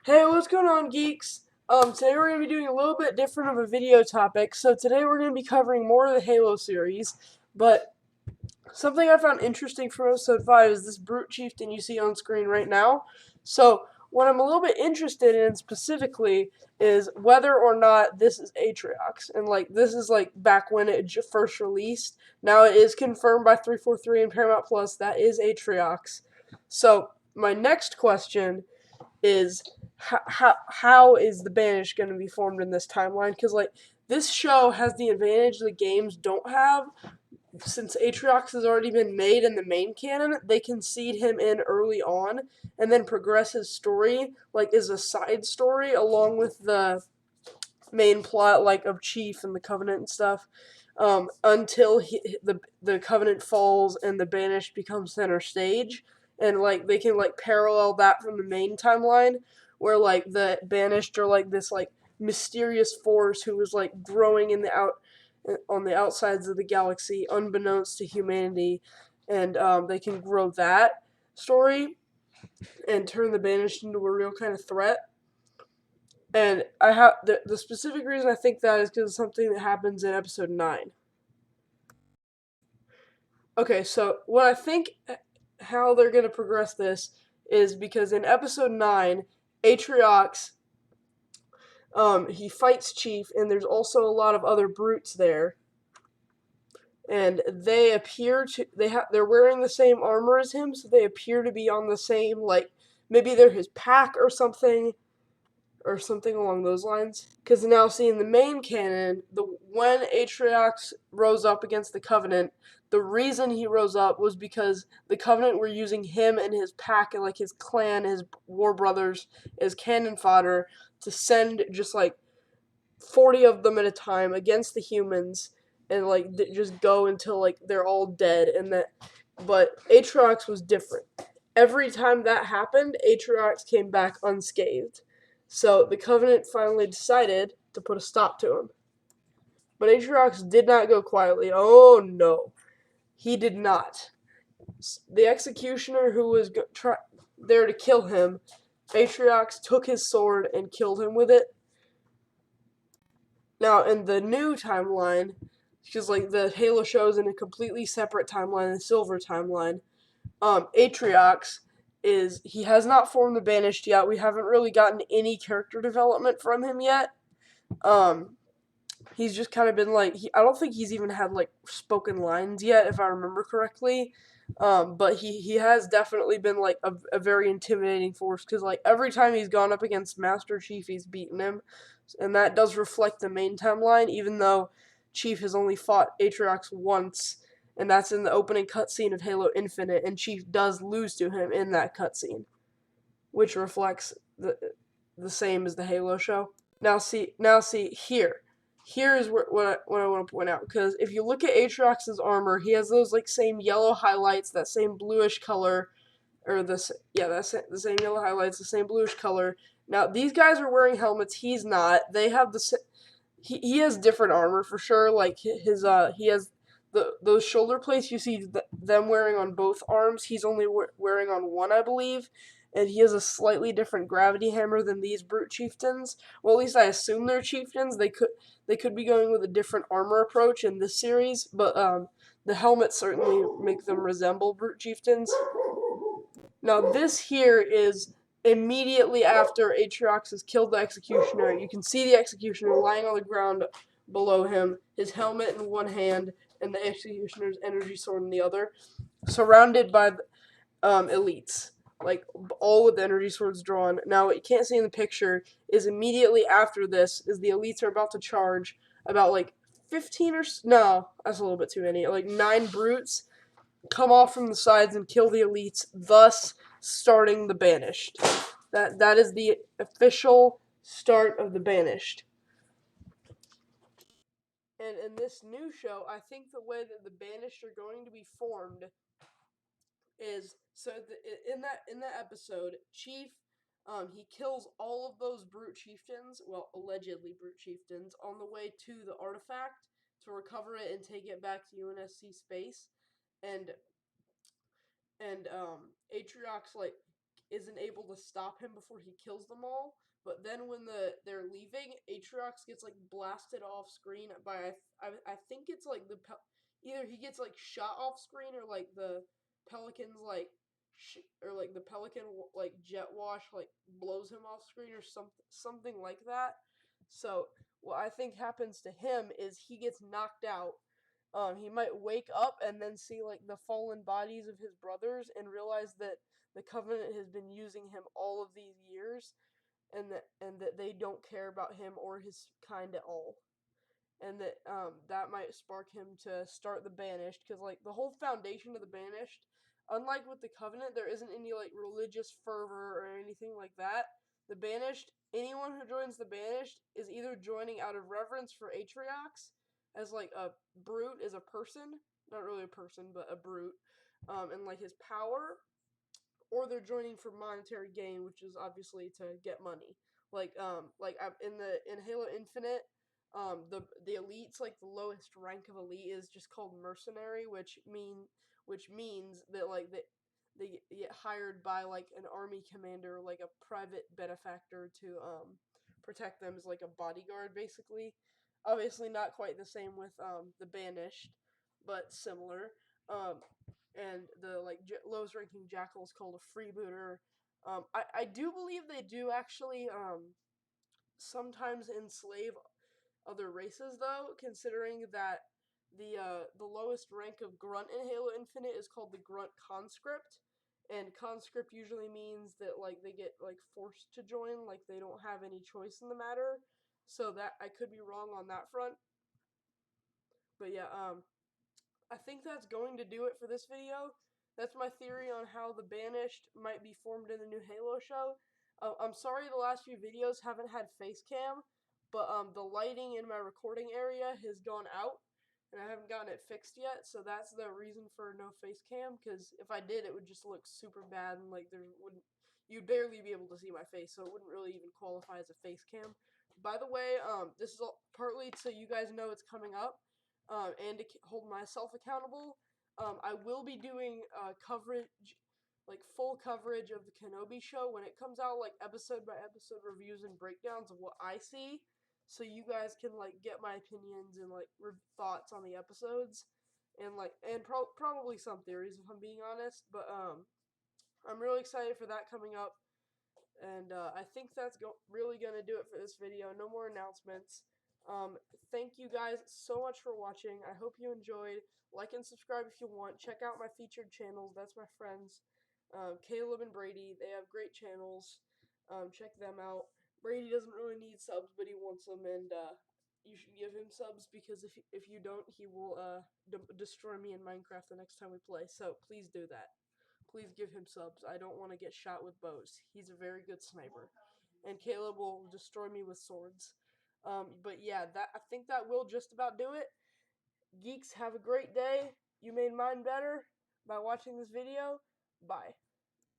Hey, what's going on, geeks? Today we're going to be doing a little bit different of a video topic. So today we're going to be covering more of the Halo series, but something I found interesting from episode 5 is this Brute Chieftain you see on screen right now. So what I'm a little bit interested in specifically is whether or not this is Atriox. And this is back when it first released. Now it is confirmed by 343 and Paramount Plus that is Atriox. So my next question is how is the Banished going to be formed in this timeline? Because this show has the advantage the games don't have. Since Atriox has already been made in the main canon, they can seed him in early on and then progress his story as a side story along with the main plot of Chief and the Covenant and stuff. Until the Covenant falls and the Banished becomes center stage, and they can parallel that from the main timeline, where the Banished are this mysterious force who was growing in the on the outsides of the galaxy, unbeknownst to humanity, and they can grow that story and turn the Banished into a real kind of threat. And I have the specific reason I think that is because of something that happens in episode 9. Okay, so what I think how they're going to progress this is because in episode 9, Atriox, he fights Chief, and there's also a lot of other brutes there. And they appear to they're wearing the same armor as him, so they appear to be on the same maybe they're his pack or something along those lines. Because now, see, in the main canon, when Atriox rose up against the Covenant, the reason he rose up was because the Covenant were using him and his pack and his clan, his war brothers, as cannon fodder to send just 40 of them at a time against the humans and just go until they're all dead. But Atriox was different. Every time that happened, Atriox came back unscathed. So the Covenant finally decided to put a stop to him. But Atriox did not go quietly. Oh no, he did not. The executioner who was there to kill him, Atriox took his sword and killed him with it. Now, in the new timeline, because the Halo show is in a completely separate timeline, the Silver timeline, Atriox he has not formed the Banished yet. We haven't really gotten any character development from him yet. He's just kind of been I don't think he's even had spoken lines yet, if I remember correctly. But he has definitely been a very intimidating force, because every time he's gone up against Master Chief, he's beaten him, and that does reflect the main timeline, even though Chief has only fought Atriox once, and that's in the opening cutscene of Halo Infinite, and Chief does lose to him in that cutscene, which reflects the same as the Halo show. Now see here. Here is what I want to point out, because if you look at Atriox's armor, he has those same yellow highlights, that same bluish color, or that's the same yellow highlights, the same bluish color. Now these guys are wearing helmets. He's not. They have he has different armor for sure. He has those shoulder plates you see them wearing on both arms. He's only wearing on one, I believe. And he has a slightly different gravity hammer than these brute chieftains. Well, at least I assume they're chieftains. They could be going with a different armor approach in this series, but the helmets certainly make them resemble brute chieftains. Now this here is immediately after Atriox has killed the executioner. You can see the executioner lying on the ground below him, his helmet in one hand and the executioner's energy sword in the other, surrounded by elites, all with the energy swords drawn. Now, what you can't see in the picture is immediately after this, is the elites are about to charge about 15 or no, that's a little bit too many. 9 brutes come off from the sides and kill the elites, thus starting the Banished. That is the official start of the Banished. And in this new show, I think the way that the Banished are going to be formed is in that episode, Chief he kills all of those brute chieftains, well, allegedly brute chieftains, on the way to the artifact to recover it and take it back to UNSC space, and Atriox isn't able to stop him before he kills them all. But then when they're leaving, Atriox gets like blasted off screen by I think it's like either he gets like shot off screen or like the Pelicans like or like the Pelican like jet wash like blows him off screen or something like that. So what I think happens to him is he gets knocked out. He might wake up and then see like the fallen bodies of his brothers and realize that the Covenant has been using him all of these years, and that they don't care about him or his kind at all, and that that might spark him to start the Banished, because like the whole foundation of the Banished, unlike with the Covenant, there isn't any like religious fervor or anything like that. The Banished, anyone who joins the Banished is either joining out of reverence for Atriox as like a brute, as a person, not really a person but a brute, and like his power, or they're joining for monetary gain, which is obviously to get money. In Halo Infinite, the elites, like the lowest rank of elite, is just called mercenary, which means that like they get hired by like an army commander, like a private benefactor, to protect them as like a bodyguard, basically. Obviously, not quite the same with the Banished, but similar. Um, and the like lowest ranking jackal is called a freebooter. I do believe they do actually sometimes enslave other races, though, considering that the lowest rank of grunt in Halo Infinite is called the grunt conscript, and conscript usually means that like they get like forced to join, like they don't have any choice in the matter. So that I could be wrong on that front, but yeah, I think that's going to do it for this video. That's my theory on how the Banished might be formed in the new Halo show. I'm sorry the last few videos haven't had face cam, but the lighting in my recording area has gone out, and I haven't gotten it fixed yet, so that's the reason for no face cam, because if I did, it would just look super bad, and like you'd barely be able to see my face, so it wouldn't really even qualify as a face cam. By the way, this is all partly so you guys know it's coming up, and to hold myself accountable. I will be doing coverage, like full coverage of the Kenobi show when it comes out, like episode by episode reviews and breakdowns of what I see, so you guys can like get my opinions and like thoughts on the episodes, and probably some theories if I'm being honest. But I'm really excited for that coming up. And I think that's really going to do it for this video. No more announcements. Thank you guys so much for watching. I hope you enjoyed. Like and subscribe if you want. Check out my featured channels. That's my friends, Caleb and Brady. They have great channels. Check them out. Brady doesn't really need subs, but he wants them, and you should give him subs, because if you don't, he will destroy me in Minecraft the next time we play. So please do that. Please give him subs. I don't want to get shot with bows. He's a very good sniper. And Caleb will destroy me with swords. But yeah, I think that will just about do it. Geeks, have a great day. You made mine better by watching this video. Bye.